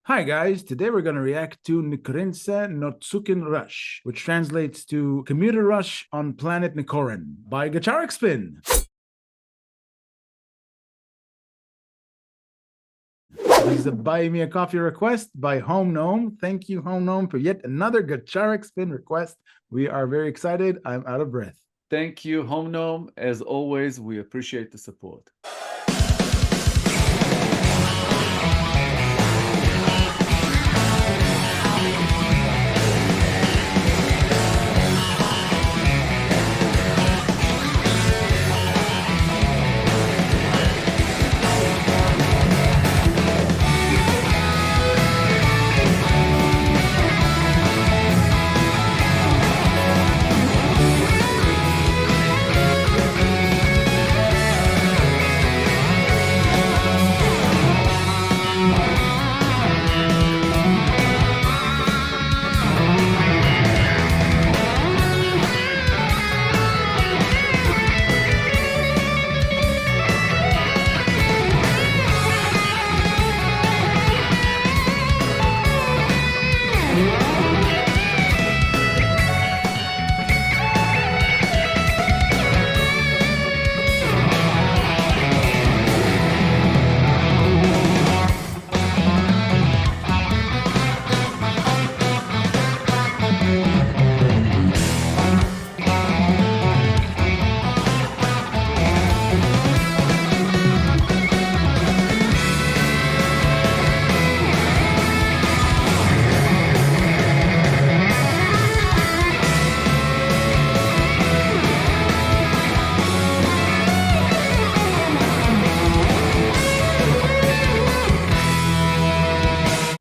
Hi guys, today we're going to react to NICORIN Notsukin Rush, which translates to Commuter Rush on Planet NICORIN by Gacharic Spin. This is a BuyMeACoffee request by Home Gnome. Thank you, Home Gnome, for yet another Gacharic Spin request. We are very excited. I'm out of breath. Thank you, Home Gnome. As always, we appreciate the support.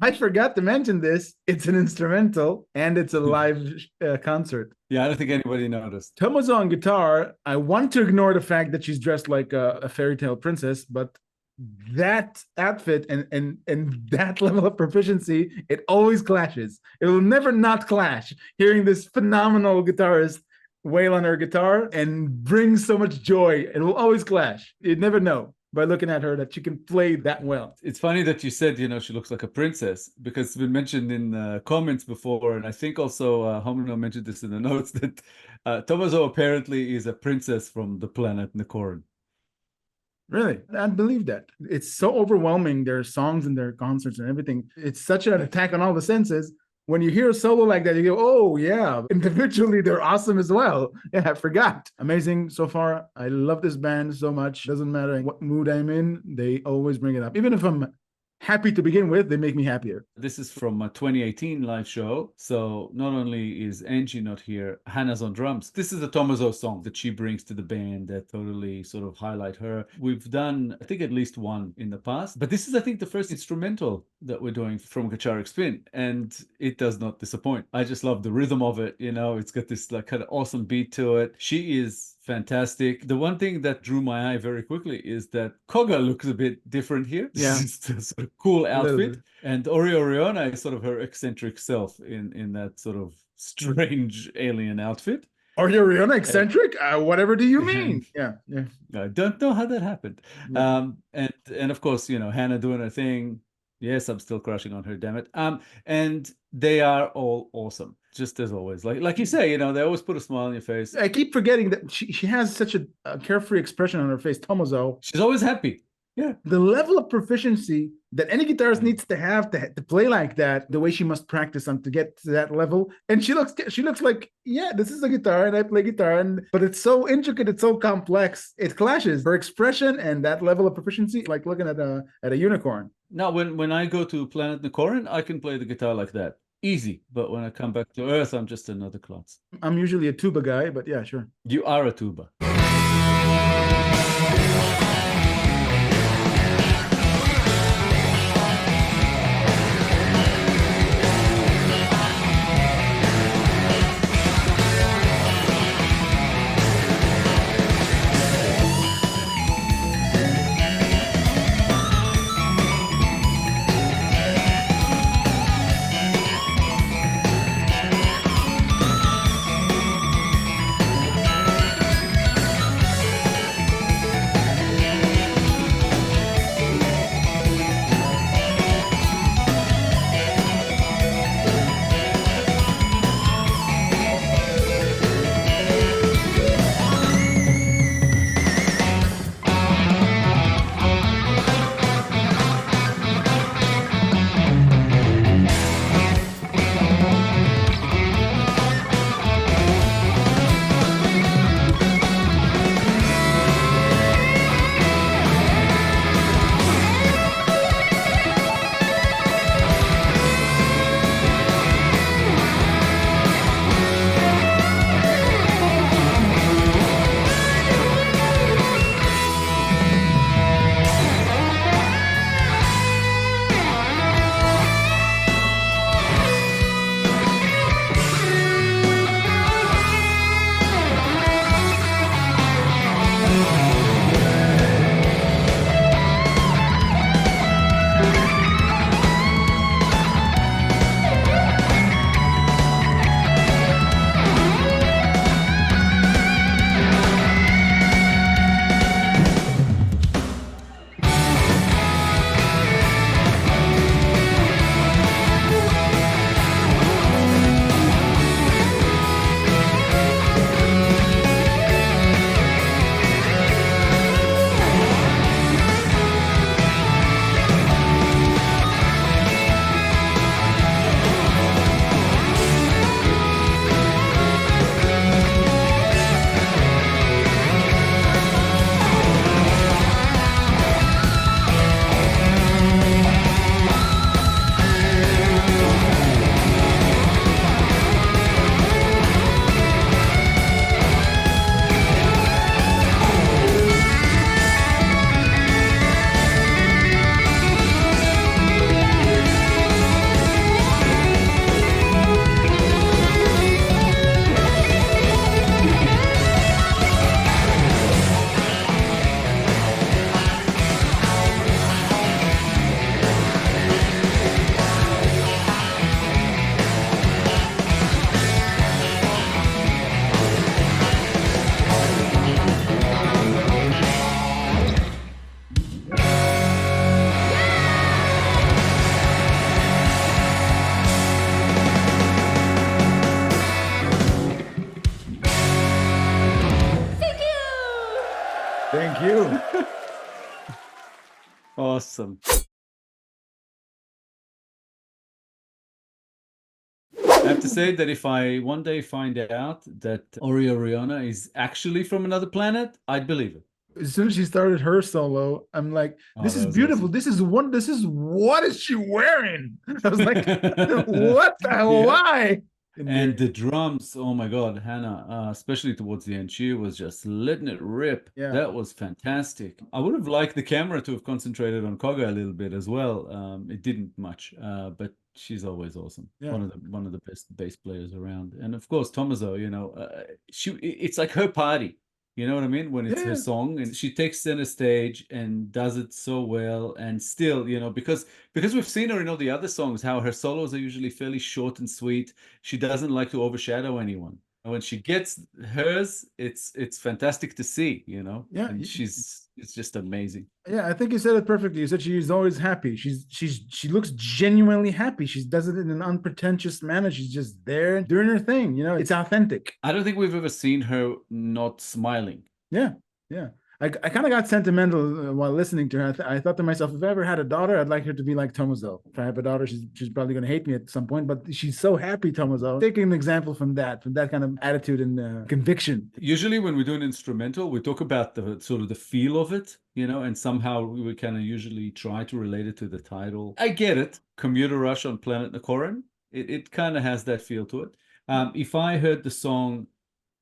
I forgot to mention this. It's an instrumental and it's a live concert. Yeah, I don't think anybody noticed. Tomo-Zo on guitar. I want to ignore the fact that she's dressed like a fairy tale princess, but that outfit and that level of proficiency, it always clashes. It will never not clash. Hearing this phenomenal guitarist wail on her guitar and bring so much joy, it will always clash. You'd never know by looking at her that she can play that well. It's funny that you said, she looks like a princess, because it's been mentioned in comments before, and I think also Homino mentioned this in the notes, that Tomo-Zo apparently is a princess from the planet NICORIN. Really? I believe that. It's so overwhelming, their songs and their concerts and everything. It's such an attack on all the senses. When you hear a solo like that, you go, oh, yeah, individually, they're awesome as well. Yeah, I forgot. Amazing so far. I love this band so much. Doesn't matter what mood I'm in, they always bring it up. Even if I'm happy to begin with, they make me happier. This is from a 2018 live show. So not only is Angie not here, Hannah's on drums. This is a Tomo-Zo song that she brings to the band that totally sort of highlight her. We've done, I think, at least one in the past, but this is, I think, the first instrumental that we're doing from Gacharic Spin, and it does not disappoint. I just love the rhythm of it. It's got this like kind of awesome beat to it. She is fantastic. The one thing that drew my eye very quickly is that Koga looks a bit different here. Yeah. It's a sort of cool outfit. And Oriona is sort of her eccentric self in that sort of strange alien outfit. Are you Oriona eccentric? Whatever do you mean? Yeah. I don't know how that happened. Yeah. And of course, Hannah doing her thing. Yes, I'm still crushing on her, damn it. And they are all awesome, just as always. Like you say, they always put a smile on your face. I keep forgetting that she has such a carefree expression on her face, Tomo-Zo. She's always happy. Yeah. The level of proficiency that any guitarist needs to have to play like that, the way she must practice on to get to that level. And she looks like, yeah, this is a guitar and I play guitar, but it's so intricate, it's so complex. It clashes. Her expression and that level of proficiency, like looking at a unicorn. Now, when I go to Planet NICORIN, I can play the guitar like that. Easy. But when I come back to Earth, I'm just another klutz. I'm usually a tuba guy, but yeah, sure. You are a tuba. Awesome. I have to say that if I one day find out that Ori Oriona is actually from another planet, I'd believe it. As soon as she started her solo, I'm like, Oh, this is that was beautiful. awesome. This is what is she wearing? I was like, what? Yeah. Why? And the drums, oh my God, Hannah, especially towards the end, she was just letting it rip. Yeah. That was fantastic. I would have liked the camera to have concentrated on Koga a little bit as well. It didn't much, but she's always awesome. Yeah. One of the best bass players around. And of course, Tomo-Zo, you know, it's like her party. You know what I mean? When it's her Yeah. song, and she takes center stage and does it so well. And still, you know, because we've seen her in all the other songs, how her solos are usually fairly short and sweet. She doesn't like to overshadow anyone. And when she gets hers, it's fantastic to see, you know. Yeah. And it's just amazing. Yeah, I think you said it perfectly. You said she's always happy. She looks genuinely happy. She does it in an unpretentious manner. She's just there doing her thing. You know, it's authentic. I don't think we've ever seen her not smiling. Yeah, yeah. I kind of got sentimental while listening to her. I thought to myself, if I ever had a daughter, I'd like her to be like Tomo-Zo. If I have a daughter, she's probably going to hate me at some point, but she's so happy, Tomo-Zo. Taking an example from that kind of attitude and conviction. Usually when we do an instrumental, we talk about the sort of the feel of it, you know, and somehow we kind of usually try to relate it to the title. I get it. Commuter Rush on Planet NICORIN. It kind of has that feel to it. If I heard the song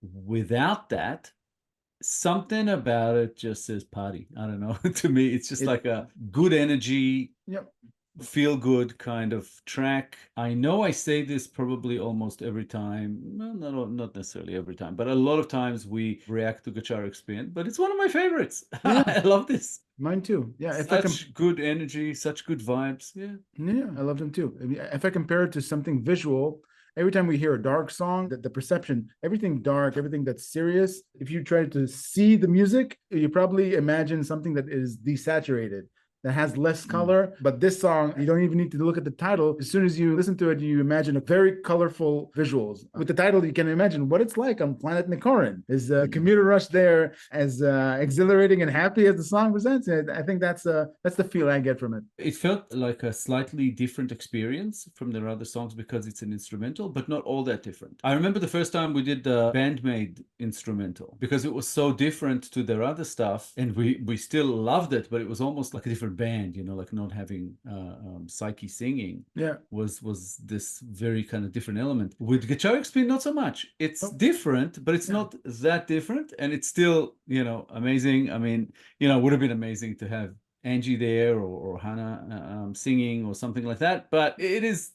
without that, something about it just says party. I don't know. To me, it's just like a good energy, Yep. feel good kind of track. I know I say this probably almost every time. Well, not necessarily every time, but a lot of times we react to Gacharic Spin, but it's one of my favorites. Yeah. I love this. Mine too. Yeah. Such good energy, such good vibes. Yeah. Yeah, I love them too. If I compare it to something visual, every time we hear a dark song, the perception, everything dark, everything that's serious, if you try to see the music, you probably imagine something that is desaturated, that has less color. But this song, you don't even need to look at the title. As soon as you listen to it, you imagine a very colorful visuals. With the title, you can imagine what it's like on Planet NICORIN. Is Commuter Rush there as exhilarating and happy as the song presents it? I think that's the feel I get from it. It felt like a slightly different experience from their other songs because it's an instrumental, but not all that different. I remember the first time we did the Bandmade instrumental because it was so different to their other stuff, and we still loved it, but it was almost like a different band, you know, like not having Psyche singing. Yeah, was this very kind of different element. With Gacharic Spin, not so much. It's different, but it's not that different, and it's still, you know, amazing. I mean, you know, it would have been amazing to have Angie there or Hannah singing or something like that, but it is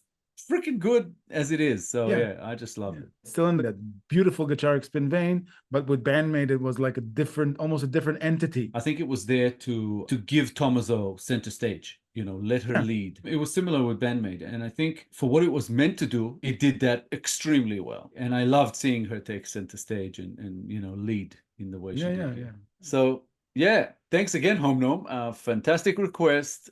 freaking good as it is. So yeah, I just loved it. Still in that beautiful Gacharic Spin vein, but with Bandmade, it was like a different, almost a different entity. I think it was there to give Tomo-Zo center stage, you know, let her lead. It was similar with Bandmade, and I think for what it was meant to do, it did that extremely well. And I loved seeing her take center stage and you know, lead in the way she did. Yeah. So yeah, thanks again, Home Gnome. Fantastic request.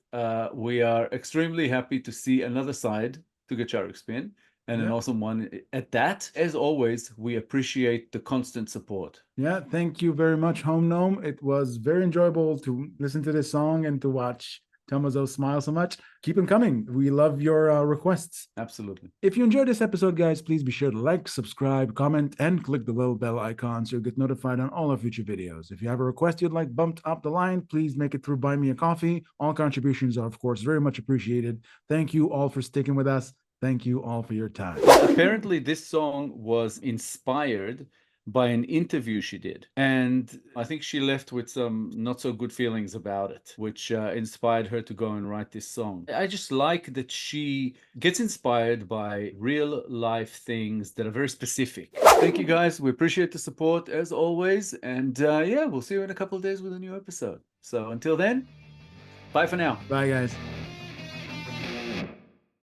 We are extremely happy to see another side to Gacharic Spin, and an awesome one at that. As always, we appreciate the constant support. Yeah, thank you very much, Home Gnome. It was very enjoyable to listen to this song and to watch Tomo-Zo smile so much. Keep them coming. We love your requests. Absolutely. If you enjoyed this episode, guys, please be sure to like, subscribe, comment, and click the little bell icon so you'll get notified on all our future videos. If you have a request you'd like bumped up the line, please make it through Buy Me a Coffee. All contributions are, of course, very much appreciated. Thank you all for sticking with us. Thank you all for your time. Apparently, this song was inspired by an interview she did, and I think she left with some not so good feelings about it, which inspired her to go and write this song. I just like that she gets inspired by real life things that are very specific. Thank you guys, we appreciate the support as always, and yeah, we'll see you in a couple of days with a new episode. So until then, bye for now. Bye, guys.